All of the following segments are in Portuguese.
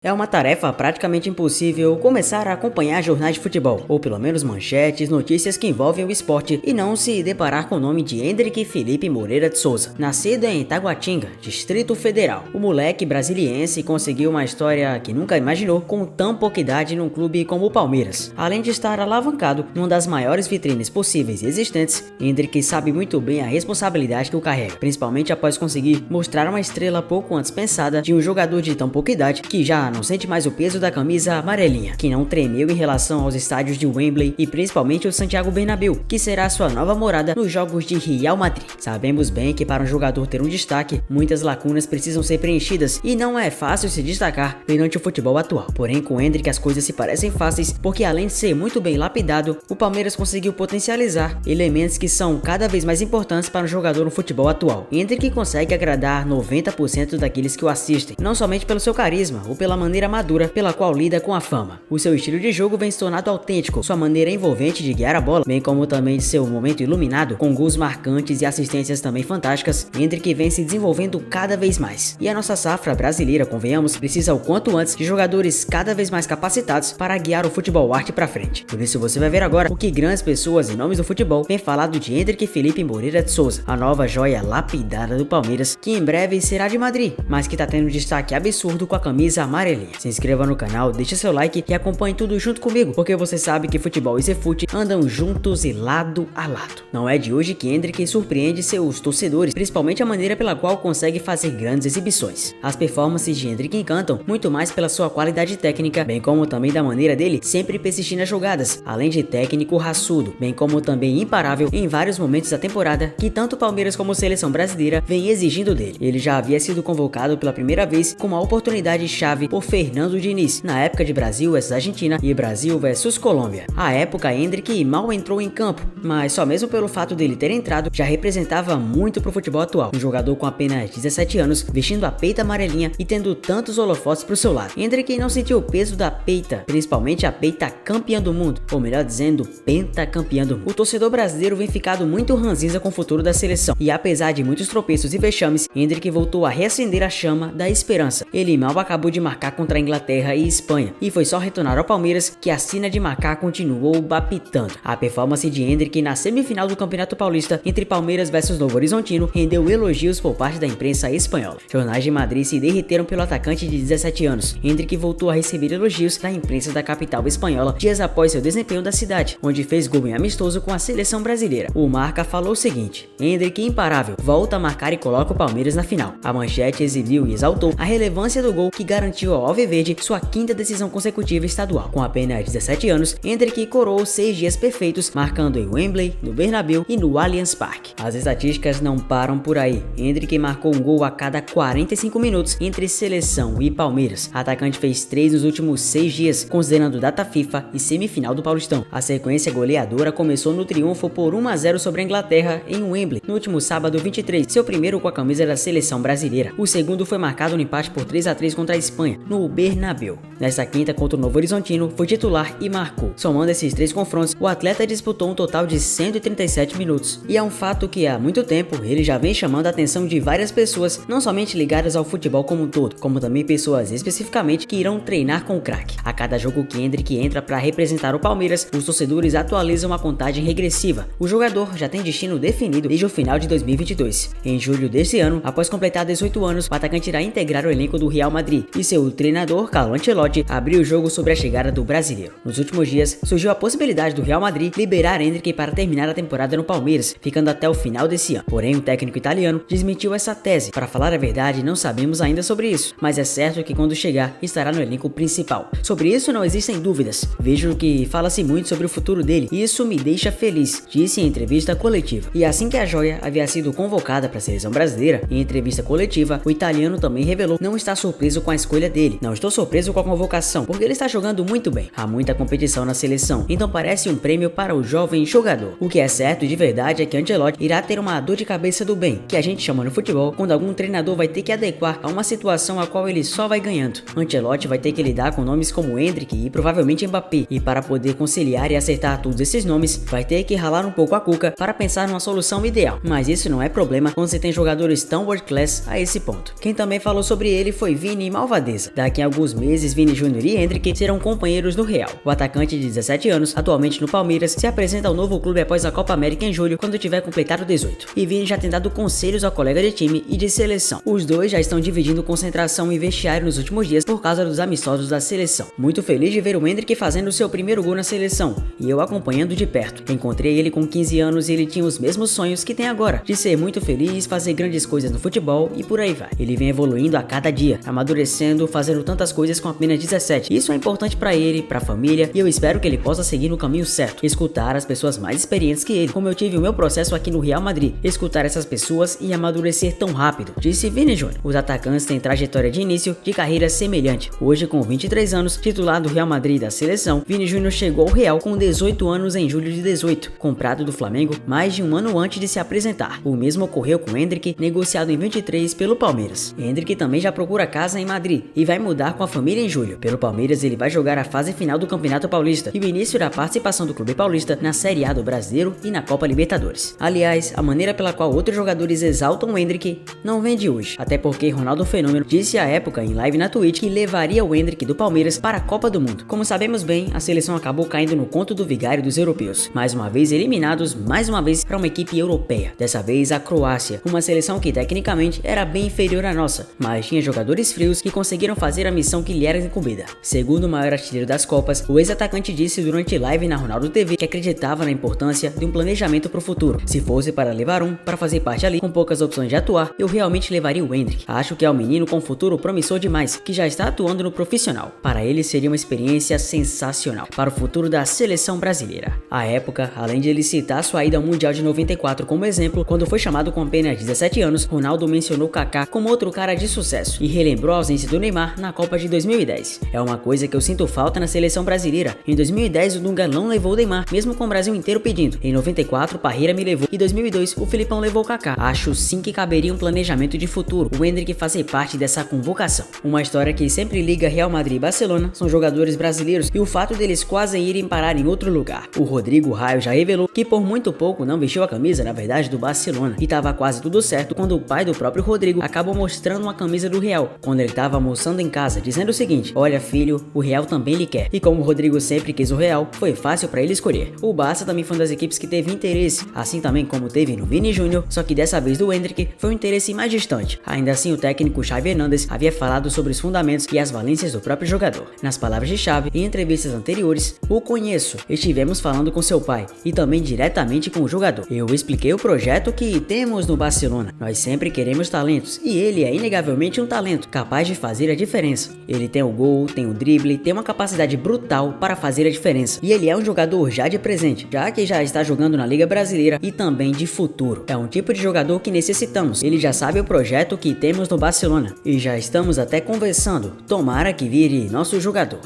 É uma tarefa praticamente impossível começar a acompanhar jornais de futebol, ou pelo menos manchetes, notícias que envolvem o esporte, e não se deparar com o nome de Hendrick Felipe Moreira de Souza. Nascido em Taguatinga, Distrito Federal, o moleque brasiliense conseguiu uma história que nunca imaginou com tão pouca idade num clube como o Palmeiras. Além de estar alavancado numa das maiores vitrines possíveis e existentes, Hendrick sabe muito bem a responsabilidade que o carrega, principalmente após conseguir mostrar uma estrela pouco antes pensada de um jogador de tão pouca idade que já não sente mais o peso da camisa amarelinha, que não tremeu em relação aos estádios de Wembley e principalmente o Santiago Bernabéu, que será sua nova morada nos jogos de Real Madrid. Sabemos bem que para um jogador ter um destaque, muitas lacunas precisam ser preenchidas e não é fácil se destacar perante o futebol atual. Porém, com Hendrick as coisas se parecem fáceis, porque além de ser muito bem lapidado, o Palmeiras conseguiu potencializar elementos que são cada vez mais importantes para um jogador no futebol atual. Hendrick consegue agradar 90% daqueles que o assistem, não somente pelo seu carisma ou pela maneira madura pela qual lida com a fama. O seu estilo de jogo vem se tornando autêntico, sua maneira envolvente de guiar a bola, bem como também de seu momento iluminado, com gols marcantes e assistências também fantásticas, Hendrick vem se desenvolvendo cada vez mais. E a nossa safra brasileira, convenhamos, precisa o quanto antes de jogadores cada vez mais capacitados para guiar o futebol arte para frente. Por isso você vai ver agora o que grandes pessoas e nomes do futebol têm falado de Hendrick Felipe Moreira de Souza, a nova joia lapidada do Palmeiras, que em breve será de Madrid, mas que tá tendo um destaque absurdo com a camisa amarelinha. Se inscreva no canal, deixe seu like e acompanhe tudo junto comigo, porque você sabe que futebol e Cefute andam juntos e lado a lado. Não é de hoje que Hendrick surpreende seus torcedores, principalmente a maneira pela qual consegue fazer grandes exibições. As performances de Hendrick encantam, muito mais pela sua qualidade técnica, bem como também da maneira dele sempre persistir nas jogadas, além de técnico raçudo, bem como também imparável em vários momentos da temporada que tanto o Palmeiras como a seleção brasileira vem exigindo dele. Ele já havia sido convocado pela primeira vez com uma oportunidade chave por Fernando Diniz, na época de Brasil vs Argentina e Brasil vs Colômbia. À época, Hendrick mal entrou em campo, mas só mesmo pelo fato dele ter entrado já representava muito pro futebol atual. Um jogador com apenas 17 anos, vestindo a peita amarelinha e tendo tantos holofotes pro seu lado. Hendrick não sentiu o peso da peita, principalmente a peita campeã do mundo, ou melhor dizendo, pentacampeã do mundo. O torcedor brasileiro vem ficado muito ranzinza com o futuro da seleção, e apesar de muitos tropeços e vexames, Hendrick voltou a reacender a chama da esperança. Ele mal acabou de marcar contra a Inglaterra e Espanha, e foi só retornar ao Palmeiras que a sina de Macá continuou bapitando. A performance de Hendrick na semifinal do Campeonato Paulista entre Palmeiras vs Novo Horizontino rendeu elogios por parte da imprensa espanhola. Jornais de Madrid se derreteram pelo atacante de 17 anos. Hendrick voltou a receber elogios da imprensa da capital espanhola dias após seu desempenho da cidade, onde fez gol em amistoso com a seleção brasileira. O Marca falou o seguinte: Hendrick imparável, volta a marcar e coloca o Palmeiras na final. A manchete exibiu e exaltou a relevância do gol que garantiu ao Alviverde sua quinta decisão consecutiva estadual. Com apenas 17 anos, Hendrick coroou 6 dias perfeitos, marcando em Wembley, no Bernabéu e no Allianz Parque. As estatísticas não param por aí. Hendrick marcou um gol a cada 45 minutos entre seleção e Palmeiras. O atacante fez 3 nos últimos 6 dias, considerando data FIFA e semifinal do Paulistão. A sequência goleadora começou no triunfo por 1-0 sobre a Inglaterra em Wembley, no último sábado 23, seu primeiro com a camisa da seleção brasileira. O segundo foi marcado no empate por 3-3 contra a Espanha, no Bernabéu. Nesta quinta, contra o Novo Horizontino, foi titular e marcou. Somando esses 3 confrontos, o atleta disputou um total de 137 minutos. E é um fato que há muito tempo ele já vem chamando a atenção de várias pessoas, não somente ligadas ao futebol como um todo, como também pessoas especificamente que irão treinar com o craque. A cada jogo que Hendrick entra para representar o Palmeiras, os torcedores atualizam a contagem regressiva. O jogador já tem destino definido desde o final de 2022. Em julho deste ano, após completar 18 anos, o atacante irá integrar o elenco do Real Madrid e seu treinador, Carlo Ancelotti, abriu o jogo sobre a chegada do brasileiro. Nos últimos dias, surgiu a possibilidade do Real Madrid liberar Hendrick para terminar a temporada no Palmeiras, ficando até o final desse ano. Porém, o técnico italiano desmentiu essa tese. Para falar a verdade, não sabemos ainda sobre isso, mas é certo que quando chegar, estará no elenco principal. Sobre isso não existem dúvidas. Vejo que fala-se muito sobre o futuro dele e isso me deixa feliz, disse em entrevista coletiva. E assim que a joia havia sido convocada para a seleção brasileira, em entrevista coletiva, o italiano também revelou não estar surpreso com a escolha dele. Não estou surpreso com a convocação, porque ele está jogando muito bem. Há muita competição na seleção, então parece um prêmio para o jovem jogador. O que é certo de verdade é que Ancelotti irá ter uma dor de cabeça do bem, que a gente chama no futebol quando algum treinador vai ter que adequar a uma situação a qual ele só vai ganhando. Ancelotti vai ter que lidar com nomes como Hendrick e provavelmente Mbappé, e para poder conciliar e acertar todos esses nomes, vai ter que ralar um pouco a cuca para pensar numa solução ideal. Mas isso não é problema quando você tem jogadores tão world class a esse ponto. Quem também falou sobre ele foi Vini Malvadeza. Paulista. Daqui a alguns meses, Vini Júnior e Endrick serão companheiros no Real. O atacante de 17 anos, atualmente no Palmeiras, se apresenta ao novo clube após a Copa América em julho, quando tiver completado 18. E Vini já tem dado conselhos ao colega de time e de seleção. Os dois já estão dividindo concentração e vestiário nos últimos dias por causa dos amistosos da seleção. Muito feliz de ver o Endrick fazendo seu primeiro gol na seleção, e eu acompanhando de perto. Encontrei ele com 15 anos e ele tinha os mesmos sonhos que tem agora, de ser muito feliz, fazer grandes coisas no futebol e por aí vai. Ele vem evoluindo a cada dia, amadurecendo, fazendo tantas coisas com apenas 17. Isso é importante pra ele, pra família, e eu espero que ele possa seguir no caminho certo, escutar as pessoas mais experientes que ele, como eu tive o meu processo aqui no Real Madrid, escutar essas pessoas e amadurecer tão rápido, disse Vini Júnior. Os atacantes têm trajetória de início de carreira semelhante. Hoje, com 23 anos, titular do Real Madrid e da seleção, Vini Júnior chegou ao Real com 18 anos em julho de 18, comprado do Flamengo mais de um ano antes de se apresentar. O mesmo ocorreu com Endrick, negociado em 23 pelo Palmeiras. Endrick também já procura casa em Madrid e vai mudar com a família em julho. Pelo Palmeiras, ele vai jogar a fase final do Campeonato Paulista e o início da participação do clube paulista na Série A do Brasileiro e na Copa Libertadores. Aliás, a maneira pela qual outros jogadores exaltam o Endrick não vem de hoje, até porque Ronaldo Fenômeno disse à época em live na Twitch que levaria o Endrick do Palmeiras para a Copa do Mundo. Como sabemos bem, a seleção acabou caindo no conto do vigário dos europeus, mais uma vez eliminados mais uma vez para uma equipe europeia, dessa vez a Croácia, uma seleção que tecnicamente era bem inferior à nossa, mas tinha jogadores frios que conseguiram fazer a missão que lhe era incumbida. Segundo o maior artilheiro das Copas, o ex-atacante disse durante live na Ronaldo TV que acreditava na importância de um planejamento para o futuro. Se fosse para levar para fazer parte ali, com poucas opções de atuar, eu realmente levaria o Endrick. Acho que é um menino com futuro promissor demais, que já está atuando no profissional. Para ele seria uma experiência sensacional para o futuro da seleção brasileira. À época, além de ele citar sua ida ao Mundial de 94 como exemplo, quando foi chamado com apenas 17 anos, Ronaldo mencionou Kaká como outro cara de sucesso e relembrou a ausência do Neymar na Copa de 2010. É uma coisa que eu sinto falta na seleção brasileira. Em 2010 o Dunga não levou o Neymar, mesmo com o Brasil inteiro pedindo. Em 94 o Parreira me levou e em 2002 o Filipão levou o Kaká. Acho sim que caberia um planejamento de futuro, o Endrick fazer parte dessa convocação. Uma história que sempre liga Real Madrid e Barcelona são jogadores brasileiros e o fato deles quase irem parar em outro lugar. O Rodrigo Raio já revelou que por muito pouco não vestiu a camisa, na verdade, do Barcelona, e tava quase tudo certo quando o pai do próprio Rodrigo acabou mostrando uma camisa do Real, quando ele tava almoçando em casa, dizendo o seguinte: olha filho, o Real também lhe quer. E como o Rodrigo sempre quis o Real, foi fácil para ele escolher. O Barça também foi uma das equipes que teve interesse, assim também como teve no Vini Júnior, só que dessa vez do Endrick foi um interesse mais distante. Ainda assim, o técnico Xavi Hernández havia falado sobre os fundamentos e as valências do próprio jogador. Nas palavras de Xavi, em entrevistas anteriores, o conheço, estivemos falando com seu pai e também diretamente com o jogador. Eu expliquei o projeto que temos no Barcelona. Nós sempre queremos talentos e ele é inegavelmente um talento capaz de fazer a diferença. Ele tem o gol, tem o drible, tem uma capacidade brutal para fazer a diferença. E ele é um jogador já de presente, já que já está jogando na Liga Brasileira e também de futuro. É um tipo de jogador que necessitamos. Ele já sabe o projeto que temos no Barcelona e já estamos até conversando. Tomara que vire nosso jogador.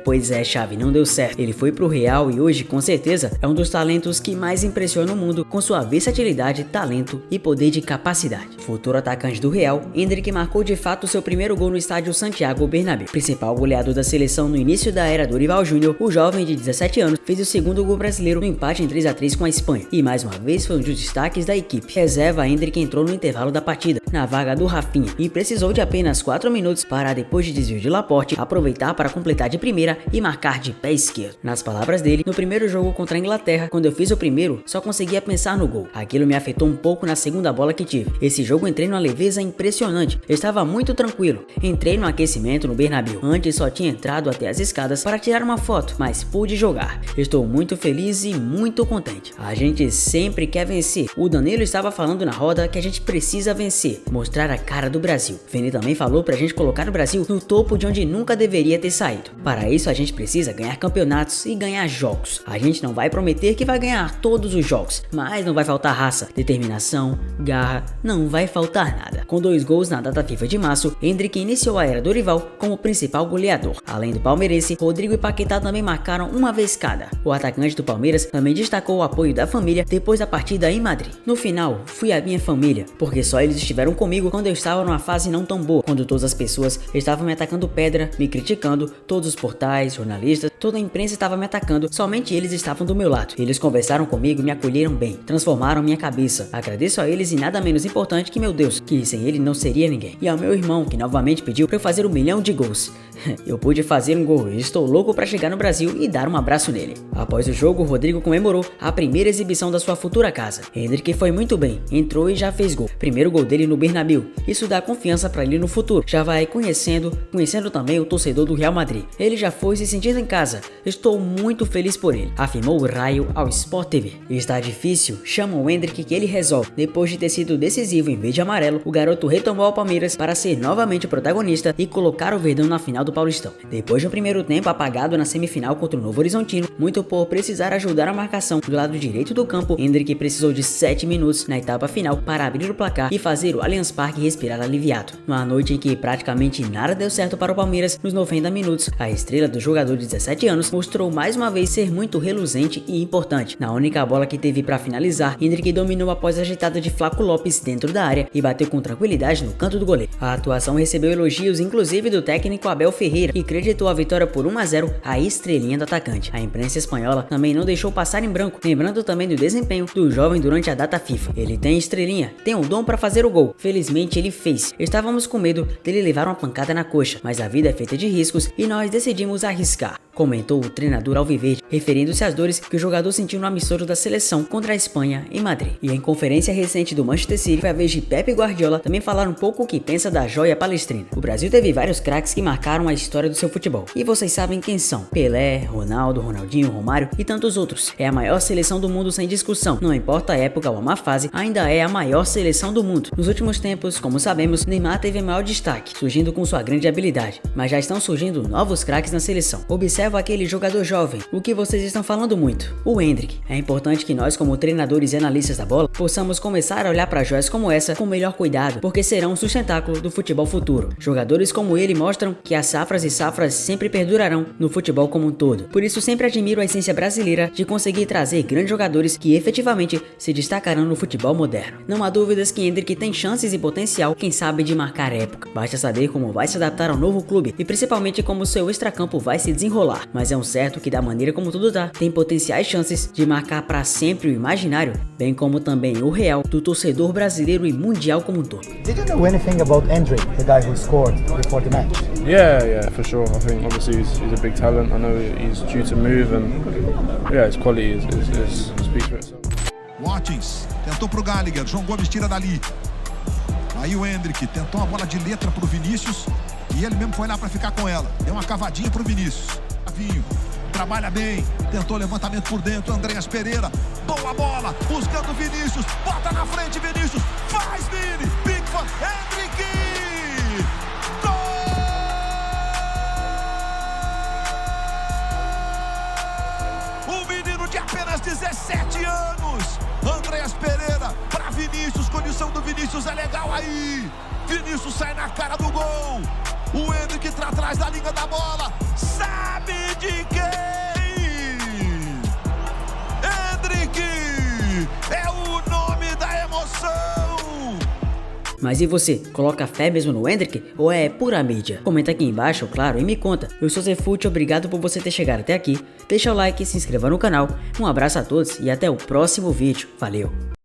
Pois é, Xavi, não deu certo. Ele foi pro Real e hoje, com certeza, é um dos talentos que mais impressiona o mundo com sua versatilidade, talento e poder de capacidade. Futuro atacante do Real, Endrick marcou de fato seu primeiro gol no estádio Santiago Bernabéu. Principal goleador da seleção no início da era Dorival Júnior, o jovem de 17 anos fez o segundo gol brasileiro no empate em 3-3 com a Espanha. E mais uma vez foi um dos destaques da equipe. Reserva, Endrick entrou no intervalo da partida, na vaga do Rafinha, e precisou de apenas 4 minutos para, depois de desvio de Laporte, aproveitar para completar de primeira e marcar de pé esquerdo. Nas palavras dele, no primeiro jogo contra a Inglaterra, quando eu fiz o primeiro, só conseguia pensar no gol. Aquilo me afetou um pouco na segunda bola que tive. Esse jogo entrei numa leveza impressionante. Eu estava muito tranquilo. Entrei no aquecimento no Bernabéu. Antes só tinha entrado até as escadas para tirar uma foto, mas pude jogar. Estou muito feliz e muito contente. A gente sempre quer vencer. O Danilo estava falando na roda que a gente precisa vencer, mostrar a cara do Brasil. Vini também falou pra gente colocar o Brasil no topo de onde nunca deveria ter saído. Para isso a gente precisa ganhar campeonatos e ganhar jogos. A gente não vai prometer que vai ganhar todos os jogos, mas não vai faltar raça, determinação, garra, não vai faltar nada. Com 2 gols na data FIFA de março, Endrick iniciou a era Dorival como principal goleador. Além do palmeirense, Rodrigo e Paquetá também marcaram uma vez cada. O atacante do Palmeiras também destacou o apoio da família depois da partida em Madrid. No final, fui a minha família, porque só eles estiveram comigo quando eu estava numa fase não tão boa, quando todas as pessoas estavam me atacando pedra, me criticando, todos os portais, jornalistas, toda a imprensa estava me atacando, somente eles estavam do meu lado. Eles conversaram comigo e me acolheram bem, transformaram minha cabeça. Agradeço a eles e nada menos importante que meu Deus, que sem ele não seria ninguém. E ao meu irmão, que novamente pediu para eu fazer fazer 1 milhão de gols. Eu pude fazer um gol e estou louco para chegar no Brasil e dar um abraço nele. Após o jogo, Rodrigo comemorou a primeira exibição da sua futura casa. Endrick foi muito bem, entrou e já fez gol. Primeiro gol dele no Bernabéu. Isso dá confiança para ele no futuro. Já vai conhecendo também o torcedor do Real Madrid. Ele já foi se sentindo em casa. Estou muito feliz por ele, afirmou o Raio ao Sport TV. Está difícil, chama o Endrick que ele resolve. Depois de ter sido decisivo em verde e amarelo, o garoto retomou ao Palmeiras para ser novamente o protagonista e colocar o Verdão na final do Paulistão. Depois de um primeiro tempo apagado na semifinal contra o Novo Horizontino, muito por precisar ajudar a marcação do lado direito do campo, Endrick precisou de 7 minutos na etapa final para abrir o placar e fazer o Allianz Parque respirar aliviado. Numa noite em que praticamente nada deu certo para o Palmeiras, nos 90 minutos, a estrela do jogador de 17 anos mostrou mais uma vez ser muito reluzente e importante. Na única bola que teve para finalizar, Endrick dominou após a agitada de Flaco Lopes dentro da área e bateu com tranquilidade no canto do goleiro. A atuação recebeu elogios inclusive do técnico Abel Ferreira, que creditou a vitória por 1-0 à estrelinha do atacante. A imprensa espanhola também não deixou passar em branco, lembrando também do desempenho do jovem durante a data FIFA. Ele tem estrelinha, tem o dom para fazer o gol. Felizmente ele fez. Estávamos com medo dele levar uma pancada na coxa, mas a vida é feita de riscos e nós decidimos arriscar, comentou o treinador alviverde, referindo-se às dores que o jogador sentiu no amistoso da seleção contra a Espanha em Madrid. E em conferência recente do Manchester City, foi a vez de Pep Guardiola também falar um pouco o que pensa da joia palestrina. O Brasil teve vários craques que marcaram a história do seu futebol. E vocês sabem quem são: Pelé, Ronaldo, Ronaldinho, Romário e tantos outros. É a maior seleção do mundo sem discussão. Não importa a época ou a má fase, ainda é a maior seleção do mundo. Nos últimos tempos, como sabemos, Neymar teve maior destaque, surgindo com sua grande habilidade. Mas já estão surgindo novos craques na seleção. Observa aquele jogador jovem, o que vocês estão falando muito, o Endrick. É importante que nós, como treinadores e analistas da bola, possamos começar a olhar para joias como essa com melhor cuidado, porque serão um sustentáculo do futebol futuro. Jogadores como ele mostram que as safras e safras sempre perdurarão no futebol como um todo. Por isso sempre admiro a essência brasileira de conseguir trazer grandes jogadores que efetivamente se destacarão no futebol moderno. Não há dúvidas que Endrick tem chances e potencial, quem sabe, de marcar época. Basta saber como vai se adaptar ao novo clube e principalmente como seu extracampo vai se desenrolar. Mas é um certo que da maneira como tudo tá, tem potenciais chances de marcar para sempre o imaginário, bem como também o real do torcedor brasileiro e mundial como um todo. Did you know anything about Endrick, the guy who scored before the match? Yeah, for sure. I think obviously he's a big talent. I know he's due to move, and yeah, his quality speaks for itself. Watkins tentou pro Gallagher, João Gomes tira dali. Aí o Endrick tentou uma bola de letra pro Vinícius e ele mesmo foi lá para ficar com ela. Deu uma cavadinha pro Vinícius. Vinho, trabalha bem, tentou levantamento por dentro, Andreas Pereira, boa bola, buscando Vinícius, bota na frente Vinícius, faz Vini, Pickford, Endrick, gol! Um menino de apenas 17 anos, Andreas Pereira para Vinícius, condição do Vinícius é legal aí, Vinícius sai na cara do gol. O Endrick tá atrás da linha da bola, sabe de quem? Endrick é o nome da emoção. Mas e você, coloca fé mesmo no Endrick ou é pura mídia? Comenta aqui embaixo, claro, e me conta. Eu sou Zé Fute, obrigado por você ter chegado até aqui. Deixa o like, se inscreva no canal. Um abraço a todos e até o próximo vídeo. Valeu!